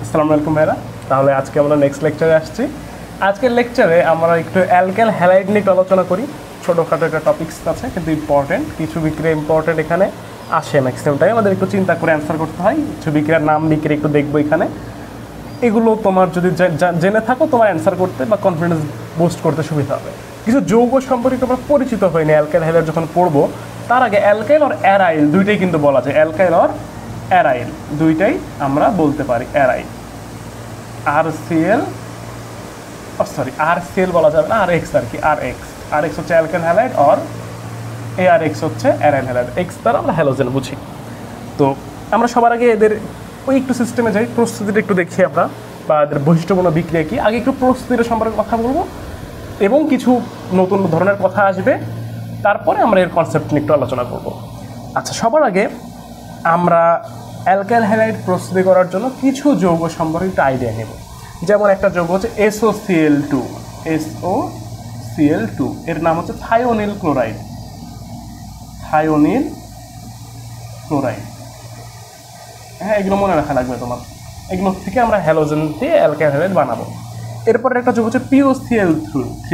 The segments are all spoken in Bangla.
আসসালামু আলাইকুম ভাইরা। তাহলে আজকে আমরা নেক্সট লেকচারে আসছি। আজকের লেকচারে আমরা একটু অ্যালকেল হ্যালাইড নিয়ে আলোচনা করি। ছোটোখাটো একটা টপিক্স আছে কিন্তু ইম্পর্টেন্ট, কিছু বিক্রিয়া ইম্পর্টেন্ট এখানে আসে ম্যাক্সিমাম টাইম আমাদের একটু চিন্তা করে অ্যান্সার করতে হয়। কিছু বিক্রিয়ার নাম বিক্রিয়া একটু দেখবো এখানে। এগুলো তোমার যদি জেনে থাকো তোমার অ্যান্সার করতে বা কনফিডেন্স বুস্ট করতে সুবিধা হবে। কিছু যৌগ সম্পর্কে আমরা পরিচিত হয়নি অ্যালকেল হ্যালাইড যখন পড়বো, তার আগে অ্যালকাইল আর অ্যারাইল দুইটাই কিন্তু বলা যায়। অ্যালকাইল আর অ্যারাইল দুইটাই আমরা বলতে পারি। অ্যারাইল আরসিএল আরসিএল বলা যাবে না, আর এক্স আর কি, আর এক্স হচ্ছে অ্যালকেল হ্যালাইড আর আর এক্স হচ্ছে অ্যারাইল হ্যালাইড। এক্স দ্বারা আমরা হ্যালোজেন বুঝি। তো আমরা সবার আগে এদের ওই একটু সিস্টেমে যাই, প্রস্তুতিটা একটু দেখি আমরা, বা এদের বৈশিষ্ট্যপূর্ণ বিক্রিয়া কি। আগে একটু প্রস্তুতির সম্পর্কে কথা বলবো এবং কিছু নতুন ধরনের কথা আসবে, তারপরে আমরা এর কনসেপ্ট নিয়ে একটু আলোচনা করব। আচ্ছা, সবার আগে আমরা অ্যালকাইল হ্যালাইড প্রস্তুতি করার জন্য কিছু যৌগ সম্পর্কে একটা আইডিয়া নেব। যেমন একটা যৌগ হচ্ছে SOCl2 এর নাম হচ্ছে থায়োনিল ক্লোরাইড। হ্যাঁ, এগুলো মনে রাখা লাগবে তোমার। এগুলো থেকে আমরা হ্যালোজেন দিয়ে অ্যালকাইল হ্যালাইড বানাবো। এরপরে একটা যৌগ হচ্ছে POCl3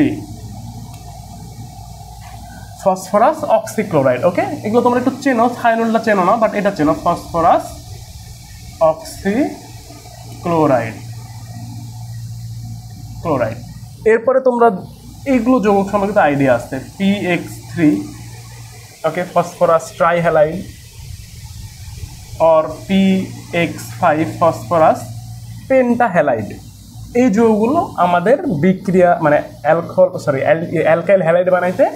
ফসফরাস অক্সিক্লোরাইড। ওকে, এগুলো তোমরা একটু চেনো, থায়োনিলটা চেনো না, বাট এটা চেনো, ফসফরাস অক্সিক্লোরাইড। এরপরে তোমরা এইগুলো যৌগ সম্পর্কিত আইডিয়া আছে। PX3 ওকে, ফসফরাস ট্রাইহ্যালাইড, আর PX5 ফসফরাস পেন্টাহ্যালাইড। এই যৌগগুলো আমাদের বিক্রিয়া মানে অ্যালকাইল হ্যালাইড বানাইতে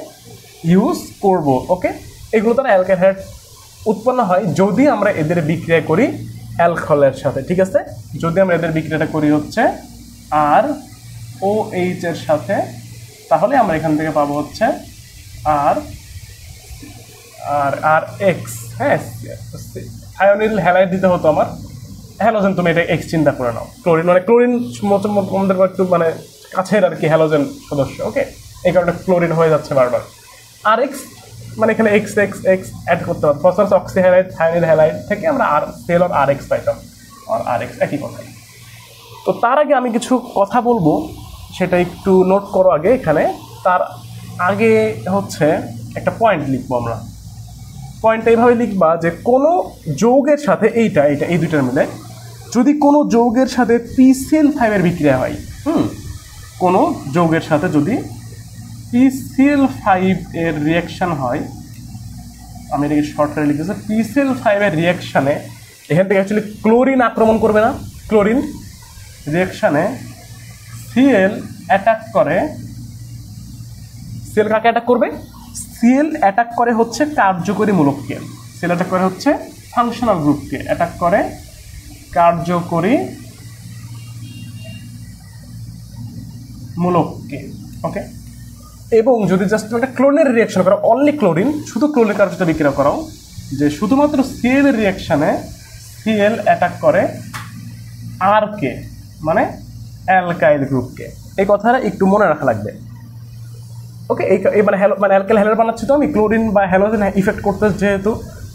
ইউজ করব। ওকে, এগুলো দ্বারা অ্যালকাইল হ্যালাইড উৎপন্ন হয় যদি আমরা এদের বিক্রিয়া করি অ্যালকোহলের সাথে। ঠিক আছে, যদি আমরা এদের বিক্রিয়াটা করি হচ্ছে ROH এর সাথে, তাহলে আমরা এখান থেকে পাবো হচ্ছে আর এক্স। হ্যাঁ, থায়োনিল হ্যালাইড দিতে হতো আমার, হ্যালোজেন তুমি এটা এক্স চিন্তা করে নাও। ক্লোরিন মানে ক্লোরিন আমাদের একটু মানে কাছের আর কি হ্যালোজেন সদস্য। ওকে, এই কারণে ক্লোরিন হয়ে যাচ্ছে বারবার। আর এক্স মানে এখানে এক্স অ্যাড করতে পারবো। Phosphorus oxy halide thionyl halide থেকে আমরা সেল আর এক্স পাইতাম, আর এক্স একই কথাই। তো তার আগে আমি কিছু কথা বলবো, সেটা একটু নোট করো আগে এখানে। তার আগে হচ্ছে একটা পয়েন্ট লিখবো আমরা। পয়েন্টটা এইভাবে লিখবা যে কোনো যৌগের সাথে এই দুইটার মিলে যদি কোনো যৌগের সাথে PCl5 এর বিক্রিয়া হয়, কোনো যৌগের সাথে যদি PCl5 এর রিয়াকশান হয়, আমি এটাকে শর্ট করে লিখতেছি, PCl5 এর রিয়াকশানে এখান থেকে অ্যাকচুয়ালি ক্লোরিন আক্রমণ করবে না। ক্লোরিন রিয়াকশানে Cl অ্যাটাক করে, Cl কাকে অ্যাটাক করবে? Cl অ্যাটাক করে হচ্ছে কার্যকরী মূলককে। Cl অ্যাটাক করে হচ্ছে ফাংশনাল গ্রুপকে, অ্যাটাক করে কার্যকরী মূলককে। ওকে, এবং যদি জাস্ট একটা ক্লোরিনের রিয়াকশন করো, অনলি ক্লোরিন, শুধু ক্লোরিনের কারোর সাথে বিক্রিয়া করাও, যে শুধুমাত্র Cl এর রিয়াকশানে Cl অ্যাটাক করে আর কে, মানে অ্যালকাইল গ্রুপকে। এই কথাটা একটু মনে রাখা লাগবে। ওকে, এই মানে অ্যালকাইল হ্যালাইড বানাচ্ছি তো আমি, ক্লোরিন বা হ্যালোজেন ইফেক্ট করতে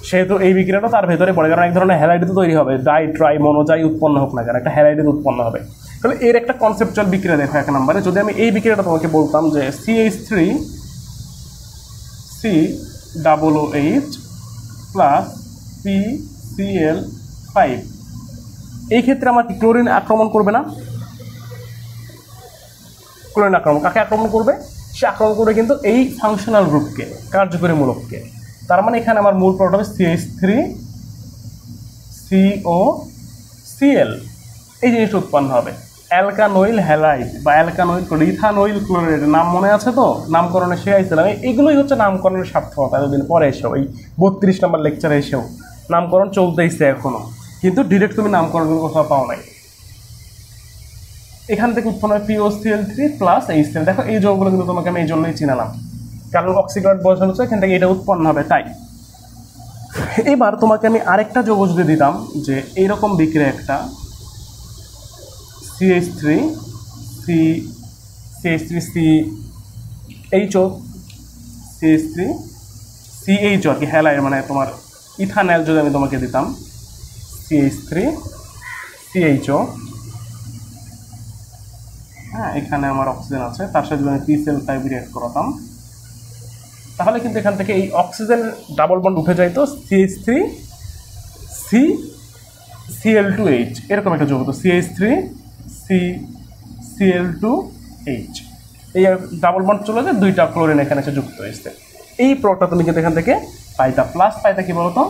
সেহেতু এই বিক্রিয়াটা তার ভেতরে পড়ে, কারণ এক ধরনের হ্যালাইড তো তৈরি হবে, ট্রাই মনোজাই উৎপন্ন হোক না কেন, একটা হ্যালাইড উৎপন্ন হবে। তাহলে এর একটা কনসেপচুয়াল বিক্রিয়া দেখো এক নম্বরে। যদি আমি এই বিক্রিয়াটা তোমাকে বলতাম যে CH3COOH প্লাস PCl5, এই ক্ষেত্রে আমার কি ক্লোরিন আক্রমণ করবে না? ক্লোরিন আক্রমণ কাকে আক্রমণ করবে? সে আক্রমণ করবে কিন্তু এই ফাংশনাল গ্রুপকে, কার্যকরী মূলককে। তার মানে এখানে আমার মূল প্রোডাক্ট হবে CH3COCl, এই জিনিসটা উৎপন্ন হবে। অ্যালকানোইল হ্যালাইড বা ইথানোইল ক্লোরাইড, নাম মনে আছে তো, নামকরণে সে আইছিলাম। এইগুলোই হচ্ছে নামকরণের সার্থকতা। এতদিন পরে এসেও এই 32 নম্বর লেকচারে এসেও নামকরণ চলতেইছে এখনো, কিন্তু ডিরেক্ট তুমি নামকরণের কোথাও পাও নাই। এখান থেকে উৎপন্ন হয় POCl3 প্লাস HCl। দেখো এই যৌগগুলো কিন্তু তোমাকে আমি এই জন্যই চিনালাম, কারণ অক্সিক্লোরাইড বসানো হচ্ছে, এখান থেকে এটা উৎপন্ন হবে। তাই এবার তোমাকে আমি আরেকটা যৌগ যদি দিতাম যে এইরকম বিক্রিয়া একটা CH3CHO আর কি হ্যালাইড, মানে তোমার ইথানল যদি আমি তোমাকে দিতাম CH3CHO হ্যাঁ, এখানে আমার অক্সিজেন আছে, তার সাথে যদি আমি PCl5 রিঅ্যাক্ট করাতাম তাহলে কিন্তু এখান থেকে এই অক্সিজেন ডাবল বন্ড উঠে যাইতো CH3 C Cl2H, এরকম একটা যোগ হতো CH3 C Cl2H। এই ডাবল বন্ড চলে যায়, দুইটা ক্লোরিন এখানে এসে যুক্ত হয়েছে। এই প্রোডাক্টটা তুমি কিন্তু এখান থেকে পাইতা, প্লাস পাইতা কি বলতো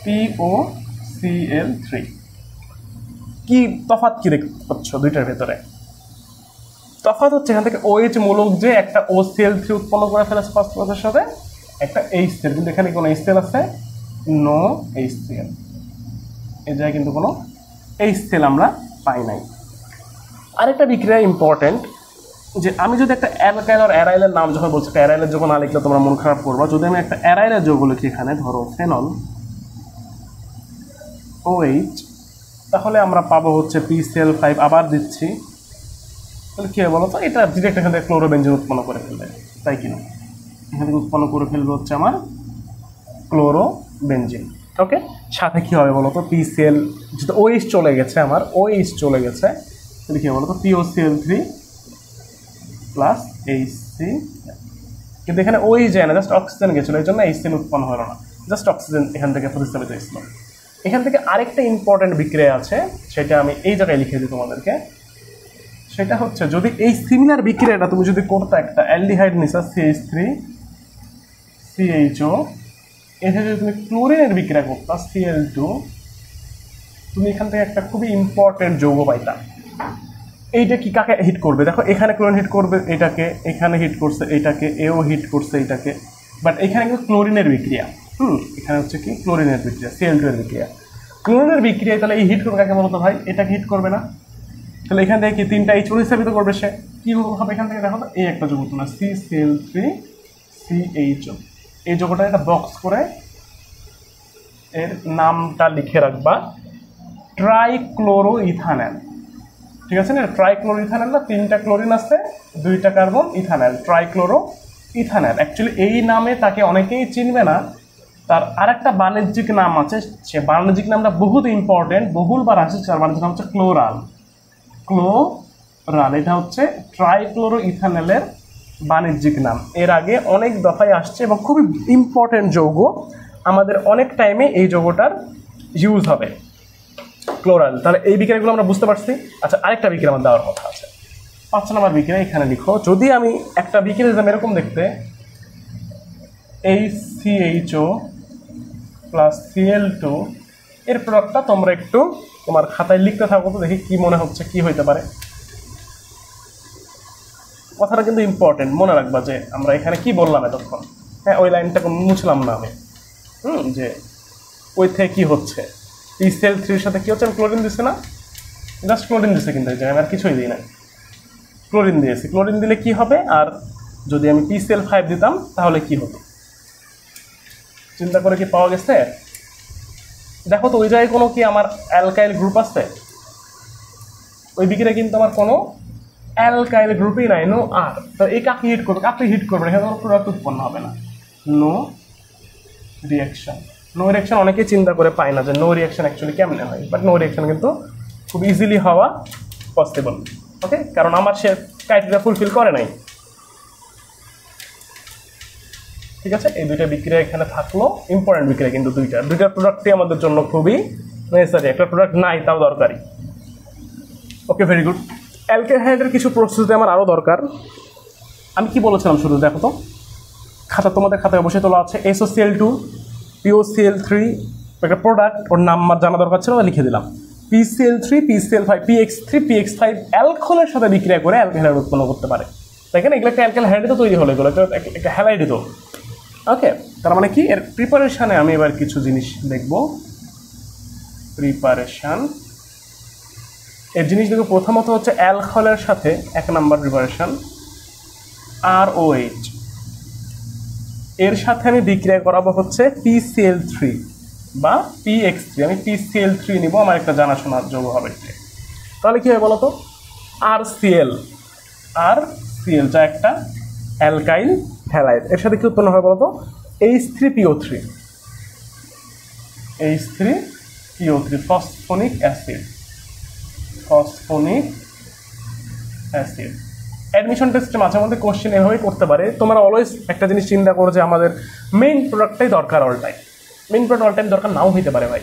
POCl3। কি তফাৎ কি দেখতে পাচ্ছ দুইটার ভেতরে? তফাৎ হচ্ছে এখান থেকে OH মূলক যে একটা OCl3 উৎপন্ন করে ফেলেছে ফসফরাসের সাথে একটা HCl, কিন্তু এখানে কোনো HCl আছে? No HCl। এই জায়গায় কিন্তু কোনো HCl আমরা পাই নাই। আরেকটা বিক্রিয়া ইম্পর্টেন্ট, যে আমি যদি একটা অ্যালকাইল আর অ্যারাইলের নাম যখন বলছি, একটা অ্যারাইলের যখন না লিখলে তোমরা মন খারাপ করবা। যদি আমি একটা অ্যারাইলের যোগ লিখি এখানে, ধরো ফেনল OH, তাহলে আমরা পাবো হচ্ছে PCl5 আবার দিচ্ছি, তাহলে কী হবে বলো তো? এটা ডিরেক্ট এখান থেকে ক্লোরোবেনজিন উৎপন্ন করে ফেলবে, তাই কিনা? এখান থেকে উৎপন্ন করে ফেলবে হচ্ছে আমার ক্লোরোবেনজিন। ওকে, সাথে কী হবে বলো তো? PCl যেটা OH চলে গেছে, আমার OH চলে গেছে, তাহলে কী হবে বলো তো? POCl3 plus HCl। কিন্তু এখানে OH যায় না, জাস্ট অক্সিজেন গেছিলো, এই জন্য HCl উৎপন্ন হলো না, জাস্ট অক্সিজেন এখান থেকে প্রতিস্থাপিত হয়েছিল। এখান থেকে আরেকটা ইম্পর্টেন্ট বিক্রিয়া আছে, সেটা আমি এই জায়গায় লিখে দিই তোমাদেরকে। সেটা হচ্ছে, যদি এই সিমিলার বিক্রিয়াটা তুমি যদি করতে, একটা অ্যালডিহাইড নিছা CH3 CHO, এখানে যদি তুমি ক্লোরিনের বিক্রিয়া করতা Cl2, তুমি এখান থেকে একটা খুবই ইম্পর্টেন্ট যৌগ পাইতা। এইটা কি কাকে হিট করবে? দেখো এখানে ক্লোরিন হিট করবে এটাকে, এখানে হিট করছে এটাকে, এও হিট করছে এটাকে, বাট এখানে কিন্তু ক্লোরিনের বিক্রিয়া। এখানে হচ্ছে কি ক্লোরিনের বিক্রিয়া, Cl2 এর বিক্রিয়া। ক্লোরিনের বিক্রিয়া তাহলে এই হিট করবে কাকে বলতো ভাই? এটাকে হিট করবে না? তাহলে এখান থেকে কি তিনটা H প্রতিস্থাপিত করবে সে? কি হবে এখান থেকে? দেখো তো, এই একটা যৌগ না, CCl3 CHO, এই যৌগটা একটা বক্স করে এর নামটা লিখে রাখবা ট্রাইক্লোরোইথানল। ঠিক আছে না? ট্রাইক্লোরোইথানল না, তিনটা ক্লোরিন আছে, দুইটা কার্বন, ইথানল, ট্রাইক্লোরোইথানল। অ্যাকচুয়ালি এই নামে তাকে অনেকেই চিনবে না, তার আরেকটা বাণিজ্যিক নাম আছে, সে বাণিজ্যিক নামটা বহুত ইম্পর্টেন্ট, বহুলবার আসে, তার বাণিজ্যিক নাম হচ্ছে ক্লোরাল। ক্লোরাল এটা হচ্ছে ট্রাইক্লোরোইথানলের বাণিজ্যিক নাম। এর আগে অনেক দফায় আসছে এবং খুবই ইম্পর্টেন্ট যৌগ, আমাদের অনেক টাইমে এই যৌগটার ইউজ হবে, ক্লোরাল। তাহলে এই বিক্রিয়াগুলো আমরা বুঝতে পারছি। আচ্ছা, আরেকটা বিক্রিয়া আমার দেওয়ার কথা আছে, 5 নম্বর বিক্রিয়া এখানে লিখো। যদি আমি একটা বিক্রিয়া দিতাম এরকম দেখতে, HCHO প্লাস Cl2, এর প্রোডাক্টটা তোমরা একটু তোমার খাতায় লিখতে থাকো তো, দেখি কি মনে হচ্ছে কি হইতে পারে। কথাটা কিন্তু ইম্পর্টেন্ট, মনে রাখবা যে আমরা এখানে কি বললাম এতক্ষণ। হ্যাঁ, ওই লাইনটাকে মুছলাম না আমি, যে ওই থেকে কি হচ্ছে, PCl3 সাথে কি হচ্ছে? আমি ক্লোরিন দিচ্ছি না, জাস্ট ক্লোরিন দিচ্ছে, কিন্তু এই জায়গায় আমি আর কিছুই দিই না, ক্লোরিন দিয়েছি। ক্লোরিন দিলে কি হবে? আর যদি আমি PCl5 দিতাম তাহলে কি হতো? চিন্তা করে কি পাওয়া গেছে? দেখো তো ওই জায়গায় কোনো কি আমার অ্যালকাইল গ্রুপ আছে? ওই বিক্রিয়া কিন্তু আমার কোনো অ্যালকাইল গ্রুপই নাই, নো আর। তো এই কাকে হিট করবে? কাকে হিট করবে? এখানে কোনো প্রোডাক্ট উৎপন্ন হবে না, নো রিয়াকশন। নো রিয়াকশন অনেকেই চিন্তা করে পায় না যে নো রিয়াকশন অ্যাকচুয়ালি কেমনে হয়, বাট নো রিয়াকশন কিন্তু খুব ইজিলি হওয়া পসিবল। ওকে, কারণ আমার সে ক্রাইটেরিয়া ফুলফিল করে নাই। ঠিক আছে, এই দুইটা বিক্রিয়া এখানে থাকলো, ইম্পর্টেন্ট বিক্রিয়া কিন্তু দুইটা প্রোডাক্টই আমাদের জন্য খুবই নেসেসারি। একটা প্রোডাক্ট নাই তাও দরকারি। ওকে, ভেরি গুড। অ্যালকেহাইডের কিছু প্রস্তুতি আমার আরও দরকার। আমি কি বলেছিলাম শুধু দেখো তো, তোমাদের খাতায় অবশ্যই তোলা আছে SOCl2 POCl3, একটা প্রোডাক্ট, ওর নাম আমার জানা দরকার ছিল, লিখে দিলাম। PCl3 PCl5 PX3 PX5 অ্যালকোহলের সাথে বিক্রিয়া করে অ্যালকেহাইড উৎপন্ন করতে পারে। দেখেন এগুলো একটা অ্যালকেহাইড তো তৈরি হলো, এগুলো একটা হ্যালাইড তো। ওকে, তার মানে কি এর প্রিপারেশানে আমি এবার কিছু জিনিস দেখব। প্রিপারেশান এর জিনিস দেখো, প্রথমত হচ্ছে অ্যালকোহলের সাথে 1 নাম্বার প্রিপারেশান ROH, এর সাথে আমি বিক্রিয়া করাবো হচ্ছে PCl3 বা PX3। আমি PCl3 নিব, আমার একটা জানাশোনার যৌগ হবে। তাহলে কি হয় বলো তো? RCl যা একটা অ্যালকাইল হ্যালাইড, এর সাথে কি উৎপন্ন হয় বলো তো? H3PO3, phosphonic acid, phosphonic acid. Admission টেস্টে মাঝে মধ্যে কোশ্চেন এভাবেই করতে পারে, তোমরা অলওয়েজ একটা জিনিস চিন্তা করো যে আমাদের মেইন প্রোডাক্টটাই দরকার all time. Main product all time দরকার নাও হইতে পারে ভাই,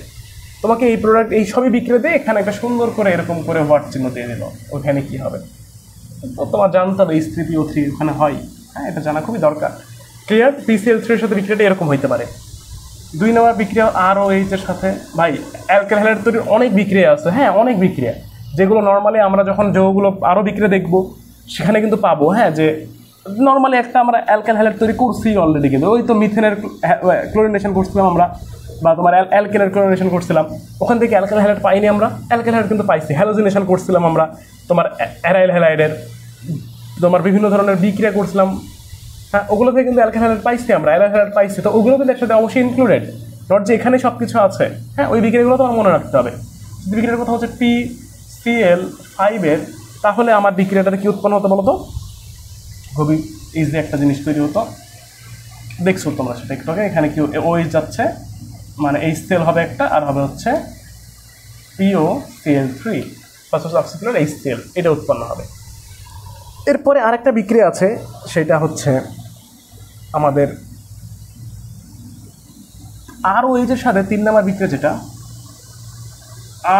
তোমাকে এই প্রোডাক্ট এই সবই বিক্রি দিয়ে এখানে একটা সুন্দর করে এরকম করে ওয়াট চিহ্ন দিয়ে দিল, ওখানে কি হবে তো তোমার জানতে হবে H3 PO3 ওখানে হয়। হ্যাঁ, এটা জানা খুবই দরকার। ক্লিয়ার? PCl3 এর সাথে বিক্রিয়াটা এরকম হইতে পারে। 2 নম্বর বিক্রিয়া ROH এর সাথে ভাই অ্যালকেল হ্যালাইড তৈরির অনেক বিক্রিয়া আছে। হ্যাঁ, অনেক বিক্রিয়া, যেগুলো নর্মালি আমরা যখন যৌগগুলো আরও বিক্রিয়া দেখবো সেখানে কিন্তু পাবো। হ্যাঁ, যে নর্মালি একটা আমরা অ্যালকেল হ্যালাইড তৈরি করছি অলরেডি, কিন্তু ওই তো মিথেনের ক্লোরিনেশন করছিলাম আমরা, বা তোমার অ্যালকেনের ক্লোরিনেশন করছিলাম, ওখান থেকে অ্যালকেল হ্যালাইড পাইনি আমরা, অ্যালকেল হ্যালাইড কিন্তু পাইছি। হ্যালোজিনেশন করছিলাম আমরা তোমার অ্যারাইল হ্যালাইডের, তোমার বিভিন্ন ধরনের বিক্রিয়া করছিলাম। হ্যাঁ, ওগুলো থেকে কিন্তু অ্যালকেল হ্যালাইড পাইছি আমরা, অ্যারাইল হ্যালাইড পাইছি, তো ওগুলো কিন্তু একসাথে অবশ্যই ইনক্লুডেড, নট যে এখানে সব কিছু আছে। হ্যাঁ, ওই বিক্রিয়াগুলো তো আমার মনে রাখতে হবে। যদি বিক্রিয়ার কথা হচ্ছে PCl5 এর, তাহলে আমার বিক্রিয়াটাতে কি উৎপন্ন হতো বলো তো? খুবই ইজি একটা জিনিস তৈরি হতো, দেখছো তোমরা সেটা একটু আগে। এখানে কি OH যাচ্ছে, মানে HCl হবে একটা, আর হবে হচ্ছে POCl3 প্লাস সাবস্টিটিউট HCl, এটা উৎপন্ন হবে। এরপরে আরেকটা বিক্রিয়া আছে, সেটা হচ্ছে আমাদের ROH এর সাথে 3 নম্বর বিক্রিয়া, যেটা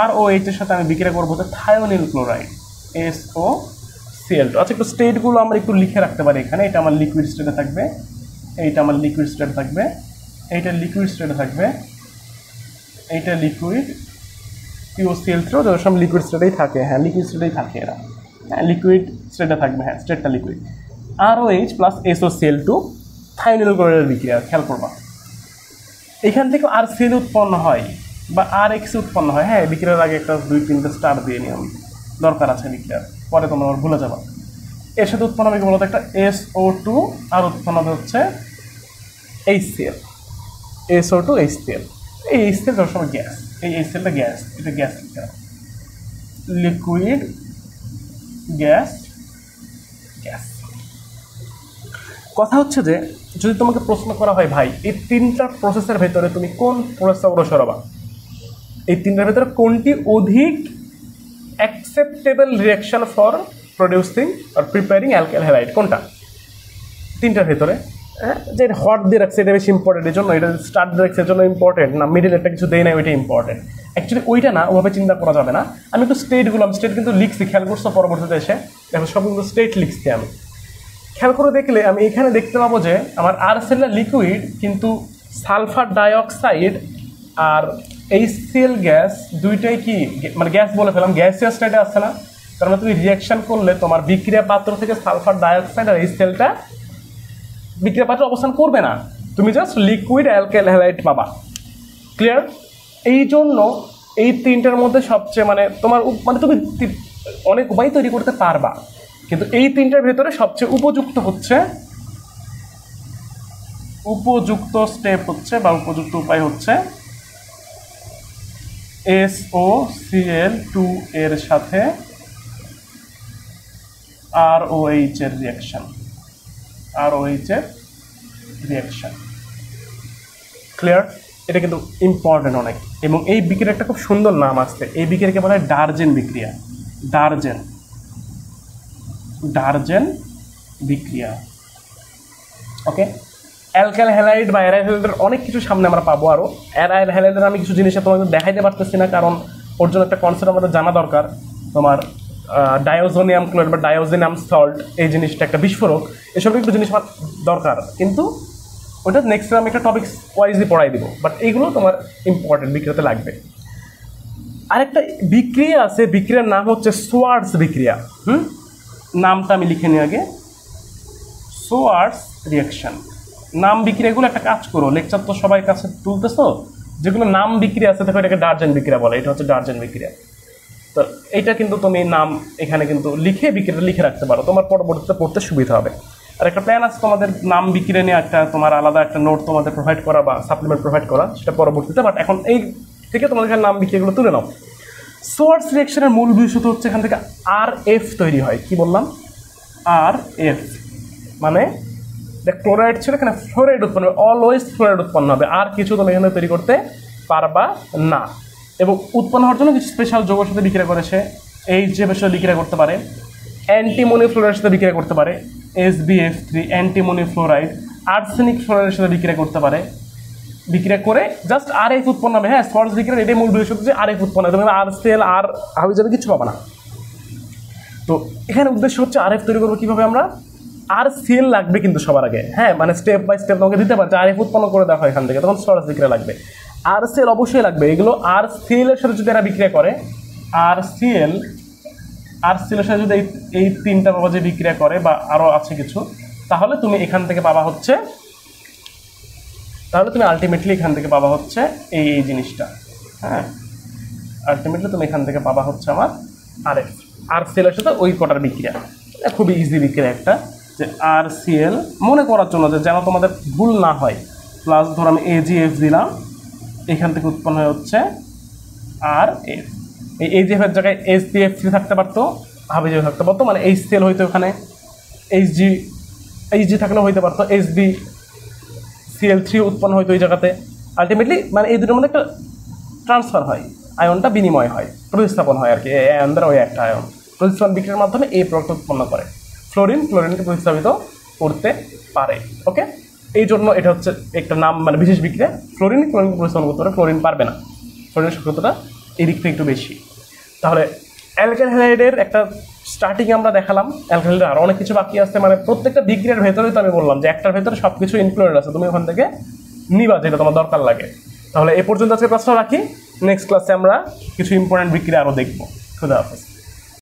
ROH এর সাথে আমি বিক্রিয়া করবো হচ্ছে থায়োনিল ক্লোরাইড SOCl2। আচ্ছা, একটু স্টেটগুলো আমরা একটু লিখে রাখতে পারি এখানে। এটা আমার লিকুইড স্টেটে থাকবে, এইটা আমার লিকুইড স্টেটে থাকবে, এইটা লিকুইড স্টেটে থাকবে, এইটা লিকুইড POCl3 যত সব লিকুইড স্টেটেই থাকে। হ্যাঁ, লিকুইড স্টেটেই থাকে এরা। হ্যাঁ, লিকুইড স্টেটে থাকবে। হ্যাঁ, স্টেটটা liquid. ROH plus SOCl2 thionyl ক্লোরাইডের বিক্রিয়া, খেয়াল করবা। এখান থেকে RCl উৎপন্ন হয় বা RX উৎপন্ন হয়। হ্যাঁ, বিক্রিয়ার আগে একটা 2-3টে স্টার দিয়ে নিই আমি, দরকার আছে বিক্রিয়ার, পরে তোমরা আবার ভুলে যাবা। এর সাথে উৎপন্ন হবে কি বলতো? একটা SO2, আর উৎপন্ন হবে হচ্ছে HCl, SO2 HCl। এই HCl সবসময় গ্যাস, এই HClটা গ্যাস, এটা গ্যাস লিকুইড গ্যাস গ্যাস। কথা হচ্ছে যে যদি তোমাকে প্রশ্ন করা হয় ভাই এই 3টা প্রসেসের ভেতরে তুমি কোন প্রসেসটা অগ্রসর হবা, এই 3টার ভেতরে কোনটি অধিক অ্যাকসেপ্টেবল রিয়াকশন ফর প্রডিউসিং আর প্রিপেয়ারিং অ্যালকেল হ্যালাইড, কোনটা 3টার ভেতরে? হ্যাঁ, যে হট দিয়ে রাখছে এটা বেশি ইম্পর্টেন্ট, এই জন্য এটা স্টার্ট দিয়ে রাখছে এর জন্য ইম্পর্টেন্ট না, মিডিল একটা কিছু দেয় না ওইটা ইম্পর্টেন্ট। অ্যাকচুয়ালি ওইটা না, ওভাবে চিন্তা করা যাবে না। আমি একটু স্টেটগুলো, আমি স্টেট কিন্তু লিখছি, খেয়াল করছো পরবর্তীতে এসে দেখো সব কিন্তু স্টেট লিখছি আমি। খেয়াল করে দেখলে আমি এখানে দেখতে পাবো যে আমার আরসেলের লিকুইড কিন্তু সালফার ডাইঅক্সাইড আর HCl গ্যাস দুইটাই কি মানে গ্যাস বলে ফেলাম, গ্যাসিয়াস স্টেটে আসছে না। তার মানে তুমি রিয়াকশন করলে তোমার বিক্রিয়া পাত্র থেকে সালফার ডাইঅক্সাইড আর HClটা বিক্রিয়া পাত্রে অবস্থান করবে না, তুমি জাস্ট লিকুইড অ্যালকেল হ্যালাইড পাবা। ক্লিয়ার? এই জন্য এই 3টার মধ্যে সবচেয়ে মানে তোমার মানে তুমি অনেক উপায় তৈরি করতে পারবা, কিন্তু এই 3টার ভেতরে সবচেয়ে উপযুক্ত স্টেপ হচ্ছে বা উপযুক্ত উপায় হচ্ছে SOCl2 এর সাথে ROH এর রিয়াকশন, ROH এর রিয়াকশন। ক্লিয়ার? এটা কিন্তু ইম্পর্টেন্ট অনেক, এবং এই বিক্রিয়ার একটা খুব সুন্দর নাম আসছে, এই বিক্রিয়াকে বলা হয় ডারজেন বিক্রিয়া। ডারজেন বিক্রিয়া। ওকে, অ্যালকেল হ্যালাইড বা অ্যারাইল হ্যালাইডের অনেক কিছু সামনে আমরা পাবো আরও। অ্যারাইল হ্যালাইডের আমি কিছু জিনিস তোমাকে দেখাইতে পারতেছি না, কারণ ওর জন্য একটা কনসেপ্ট আমাদের জানা দরকার। তোমার ডায়োজোনিয়াম ক্লোরাইড বা ডায়োজোনিয়াম সল্ট, এই জিনিসটা একটা বিস্ফোরক, এসব একটু জিনিস আমার দরকার, কিন্তু ওটা নেক্সট আমি একটা টপিক ওয়াইজলি পড়াই দিব, বাট এইগুলো তোমার ইম্পর্টেন্ট বিক্রিয়াতে লাগবে। আরেকটা বিক্রিয়া আছে, বিক্রিয়ার নাম হচ্ছে সোয়ার্টস বিক্রিয়া। নামটা আমি লিখে নিই আগে, সোয়ার্টস রিয়াকশন। নাম বিক্রিয়াগুলো একটা কাজ করো, লেকচার তো সবাই কাছে তুলতেছো, যেগুলো নাম বিক্রিয়া আছে দেখো এটাকে ডারজেন বিক্রিয়া বলে, এটা হচ্ছে ডারজেন বিক্রিয়া। তো এইটা কিন্তু তুমি নাম এখানে কিন্তু লিখে বিক্রিয়াটা লিখে রাখতে পারো, তোমার পরবর্তীতে পড়তে সুবিধা হবে। আর একটা প্ল্যান আছে তোমাদের নাম বিক্রিয়া নিয়ে একটা তোমার আলাদা একটা নোট তোমাদের প্রোভাইড করা বা সাপ্লিমেন্ট প্রোভাইড করা, সেটা পরবর্তীতে, বাট এখন এই থেকে তোমাদের এখানে নাম বিক্রিয়াগুলো তুলে নাও। সোয়ার্টস রিয়াকশনের মূল বিষয় হচ্ছে এখান থেকে RF তৈরি হয়। কি বললাম? RF মানে ক্লোরাইড ছিল, এখানে ফ্লোরাইড উৎপন্ন হবে, অলওয়েজ ফ্লোরাইড উৎপন্ন হবে, আর কিছু তুমি এখানে তৈরি করতে পারবা না। এবং উৎপন্ন হওয়ার জন্য কিছু স্পেশাল যৌগের সাথে বিক্রিয়া করে সে, এই যে বিষয়ে বিক্রিয়া করতে পারে, অ্যান্টিমনি ফ্লোরাইডের সাথে বিক্রিয়া করতে পারে, SbF3 অ্যান্টিমনি ফ্লোরাইড আর্সেনিক ফ্লোরাইডের সাথে বিক্রিয়া করতে পারে, বিক্রিয়া করে জাস্ট RF উৎপন্ন হবে। হ্যাঁ, স্পটস বিক্রিয়ার এটাই মূল উদ্দেশ্য হচ্ছে RF উৎপন্ন হবে, তুমি RCl আর হাবি যাবে কিছু পাবা না। তো এখানে উদ্দেশ্য হচ্ছে RF তৈরি করবো কিভাবে আমরা, RCl লাগবে কিন্তু সবার আগে। হ্যাঁ, মানে স্টেপ বাই স্টেপ তোমাকে দিতে পারছে RF উৎপন্ন করে দেওয়া হয় এখান থেকে, তখন স্পটস বিক্রিয়া লাগবে। RCl অবশ্যই লাগবে। এগুলো RCl এর সাথে যদি এরা বিক্রিয়া করে, RCl এর সাথে যদি এই তিনটা বাবা যে বিক্রিয়া করে বা আরও আছে কিছু, তাহলে তুমি এখান থেকে পাবা হচ্ছে, তাহলে তুমি আলটিমেটলি এখান থেকে পাবা হচ্ছে এই জিনিসটা। হ্যাঁ, আলটিমেটলি তুমি এখান থেকে পাবা হচ্ছে আমার RCl এর সাথে ওই কটার বিক্রিয়া। খুবই ইজি বিক্রিয়া একটা, যে RCl মনে করার জন্য যে যেন তোমাদের ভুল না হয়, প্লাস ধর আমি AgF দিলাম, এখান থেকে উৎপন্ন হচ্ছে RF। এই AgF এর জায়গায় SbF3 থাকতে পারতো, হাবিজাবি থাকতে পারতো, মানে HCl হইতো ওখানে, Hg থাকলেও হইতে পারতো, HbCl3 উৎপন্ন হইতো ওই জায়গাতে। আলটিমেটলি মানে এই দুটোর মধ্যে একটা ট্রান্সফার হয়, আয়নটা বিনিময় হয়, প্রতিস্থাপন হয় আর কি। এই আয়ন দ্বারা ওই একটা আয়ন প্রতিস্থাপন বিক্রিয়ার মাধ্যমে এই প্রোডাক্ট উৎপন্ন করে। ক্লোরিনকে প্রতিস্থাপিত করতে পারে। ওকে, এই জন্য এটা হচ্ছে একটা নাম, মানে বিশেষ বিক্রিয়া। ক্লোরিনকে প্রতিস্থাপন করতে পারে, ক্লোরিন পারবে না। ক্লোরিনের সক্রিয়তাটা এই দিক থেকে একটু বেশি। তাহলে অ্যালকাইল হ্যালাইডের একটা স্টার্টিং আমরা দেখালাম। অ্যালকাইল হ্যালাইডের আরও অনেক কিছু বাকি আছে, মানে প্রত্যেকটা বিক্রিয়ার ভেতরেই তো আমি বললাম যে একটার ভেতরে সব কিছু ইনক্লুডেড আছে, তুমি ওখান থেকে নিবা যেটা তোমার দরকার লাগে। তাহলে এ পর্যন্ত আজকে ক্লাসটা রাখি, নেক্সট ক্লাসে আমরা কিছু ইম্পর্টেন্ট বিক্রিয়া আরও দেখবো। খুদা হাফেজ।